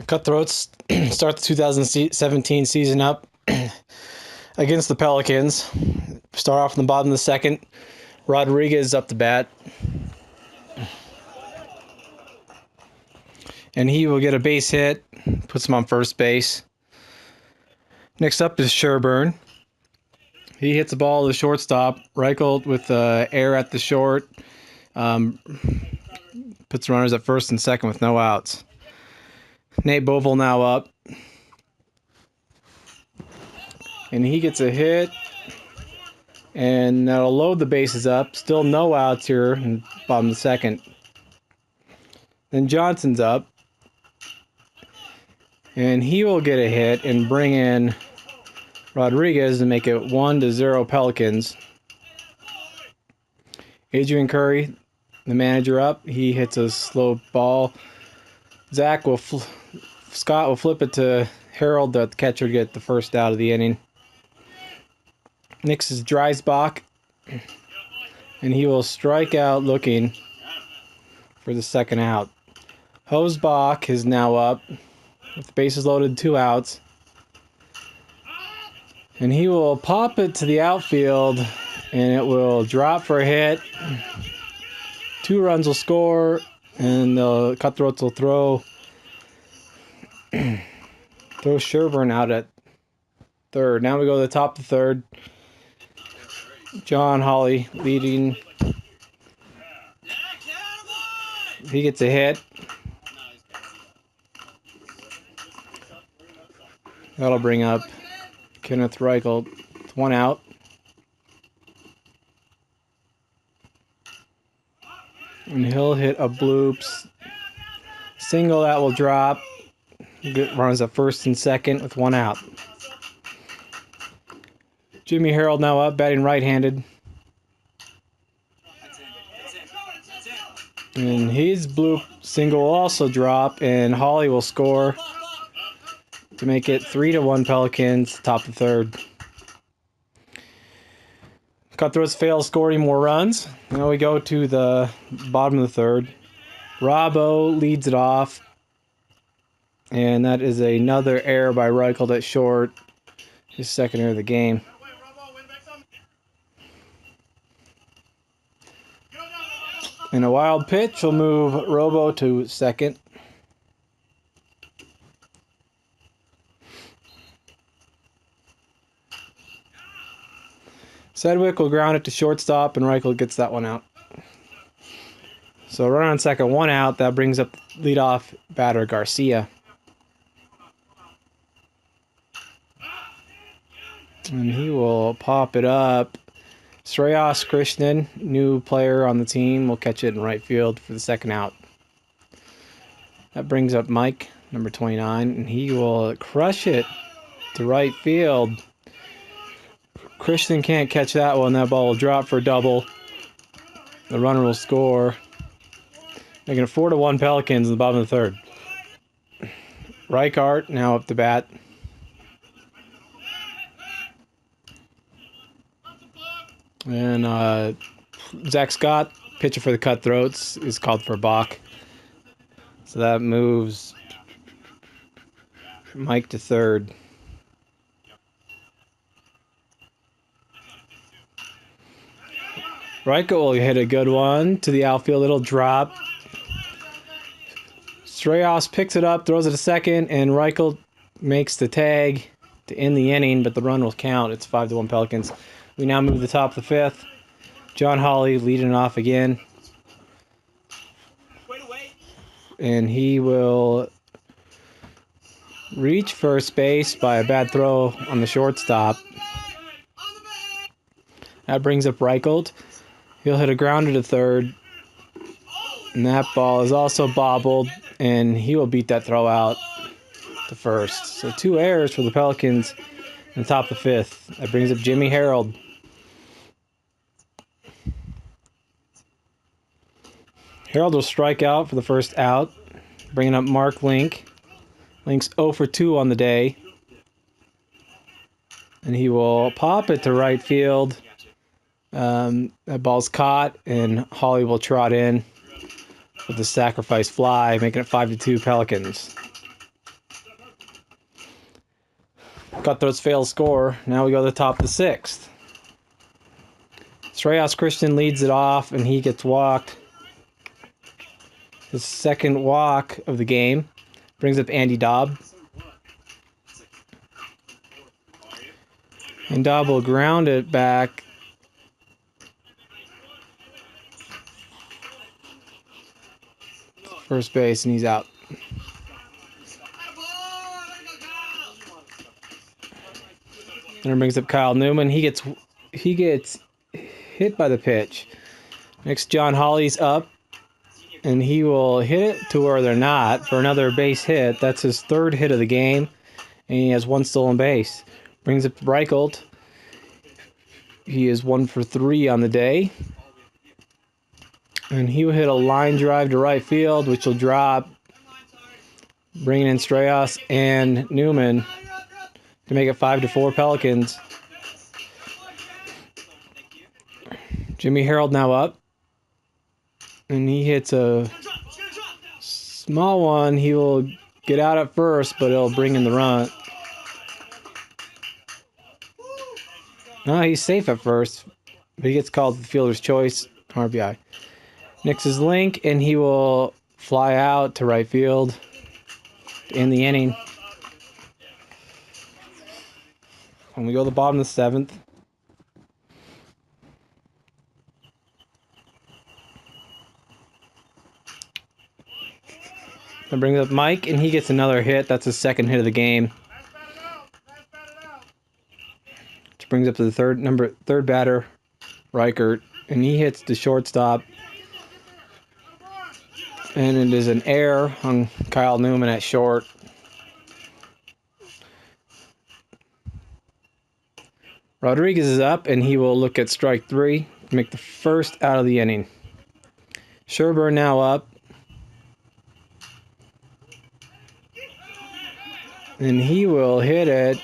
Cutthroats start the 2017 season up against the Pelicans. Start off in the bottom of the second. Rodriguez up to bat. And he will get a base hit. Puts him on first base. Next up is Sherburne. He hits the ball to the shortstop. Reichelt with air at the short. Puts runners at first and second with no outs. NABA now up. And he gets a hit. And that'll load the bases up. Still no outs here in the bottom of the second. Then Johnson's up. And he will get a hit and bring in Rodriguez to make it 1-0 Pelicans. Adrian Curry, the manager, up. He hits a slow ball. Scott will flip it to Harold, the catcher, to get the first out of the inning. Next is Dreisbach, and he will strike out looking for the second out. Hosbach is now up with the bases loaded, 2 outs. And he will pop it to the outfield, and it will drop for a hit. 2 runs will score, and the Cutthroats will throw Sherburne out at third. Now we go to the top of the third. John Hawley leading. He gets a hit. That'll bring up Kenneth Reichelt with 1 out. And he'll hit a bloops single that will drop. Runs at first and second with 1 out. Jimmy Harold now up, batting right-handed. And his bloop single will also drop, and Hawley will score to make it 3-1 Pelicans, top of the third. Cutthroats fail to score any more runs. Now we go to the bottom of the third. Robbo leads it off. And that is another error by Reichelt at short. His second error of the game. And a wild pitch will move Robo to second. Sedgwick will ground it to shortstop, and Reichelt gets that one out. So runner on second, 1 out. That brings up leadoff batter Garcia. And he will pop it up. Shreyas Krishnan, new player on the team, will catch it in right field for the second out. That brings up Mike, number 29, and he will crush it to right field. Krishnan can't catch that one. That ball will drop for a double. The runner will score, making it 4-1 Pelicans in the bottom of the third. Reichelt now up to bat. And Zach Scott, pitcher for the Cutthroats, is called for a balk. So that moves Mike to third. Reichelt will hit a good one to the outfield. It'll drop. Shreyas picks it up, throws it to second, and Reichelt makes the tag to end the inning, but the run will count. It's 5-1 Pelicans. We now move to the top of the fifth. John Hawley leading it off again. And he will reach first base by a bad throw on the shortstop. That brings up Reichelt. He'll hit a grounder to third. And that ball is also bobbled, and he will beat that throw out to first. So 2 errors for the Pelicans in the top of the fifth. That brings up Jimmy Harold. Harold will strike out for the first out, bringing up Mark Link. Link's 0 for 2 on the day. And he will pop it to right field. That ball's caught, and Hawley will trot in with the sacrifice fly, making it 5-2 Pelicans. Cutthroats fail score. Now we go to the top of the 6th. Shreyas Christian leads it off, and he gets walked. His second walk of the game brings up Andy Dobb. And Dobb will ground it back. First base, and he's out. And it brings up Kyle Newman. He gets hit by the pitch. Next, John Hawley's up, and he will hit it to where they're not for another base hit. That's his 3rd hit of the game, and he has 1 stolen base. Brings up Reichelt. He is 1 for 3 on the day. And he will hit a line drive to right field, which will drop, bringing in Shreyas and Newman to make it 5-4 Pelicans. Jimmy Harold now up, and he hits a small one. He will get out at first, but it'll bring in the run. No, he's safe at first, but he gets called the fielder's choice, RBI. Next is Link, and he will fly out to right field in the inning. And we go to the bottom of the 7th. That brings up Mike, and he gets another hit. That's his 2nd hit of the game. Which brings up to the third batter, Reichelt, and he hits the shortstop. And it is an error on Kyle Newman at short. Rodriguez is up, and he will look at strike 3 to make the first out of the inning. Sherburne now up. And he will hit it.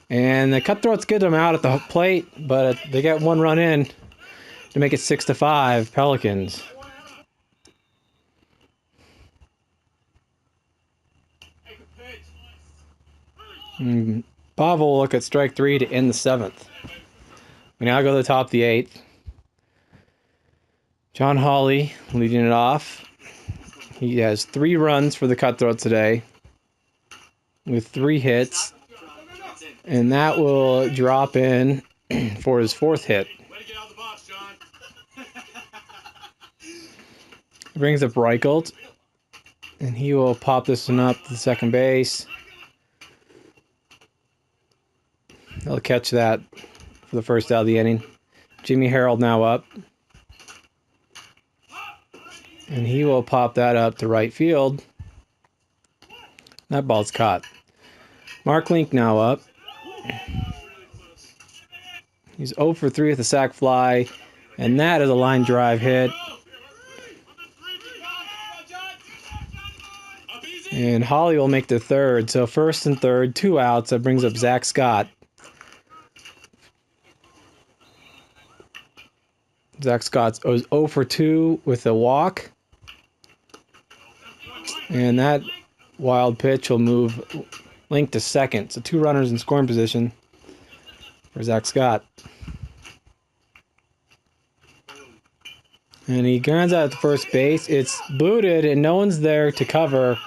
And the Cutthroats get him out at the plate, but they get 1 run in to make it 6-5 Pelicans. And Pavel will look at strike 3 to end the 7th. We now go to the top of the 8th. John Hawley leading it off. He has 3 runs for the Cutthroats today with 3 hits. And that will drop in for his 4th hit. He brings up Reichelt, and he will pop this one up to the second base. He'll catch that for the first out of the inning. Jimmy Harold now up. And he will pop that up to right field. That ball's caught. Mark Link now up. He's 0 for 3 with a sac fly, and that is a line drive hit. And Holly will make the 3rd, so 1st and 3rd, 2 outs. That brings up Zach Scott. Zach Scott's 0 for 2 with a walk. And that wild pitch will move Link to 2nd. So 2 runners in scoring position for Zach Scott. And he grounds out to first base. It's booted, and no one's there to cover.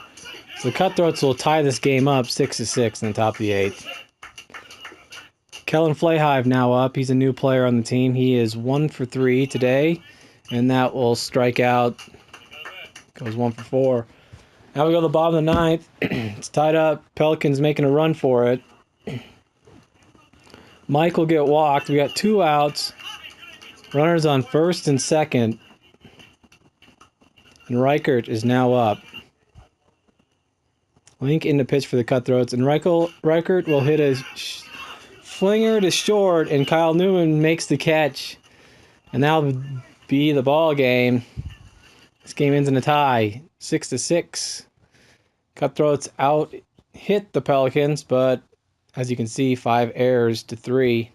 So the Cutthroats will tie this game up 6-6 in the top of the 8th. Kellen Flayhive now up. He's a new player on the team. He is 1 for 3 today, and that will strike out. Goes 1 for 4. Now we go to the bottom of the 9th. It's tied up. Pelicans making a run for it. Mike will get walked. We got 2 outs. Runners on 1st and 2nd. And Reichelt is now up. Link in the pitch for the Cutthroats. And Reichelt will hit a flinger to short, and Kyle Newman makes the catch. And that'll be the ball game. This game ends in a tie, 6-6. Cutthroats out hit the Pelicans, but as you can see, 5 errors to 3.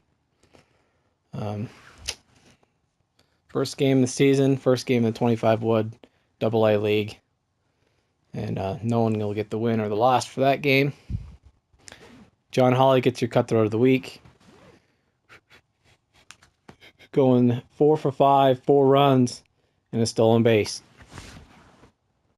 First game of the season, first game of the 25 Wood. AA league. And no one will get the win or the loss for that game. John Hawley gets your Cutthroat of the week. Going 4 for 5, 4 runs, and a stolen base.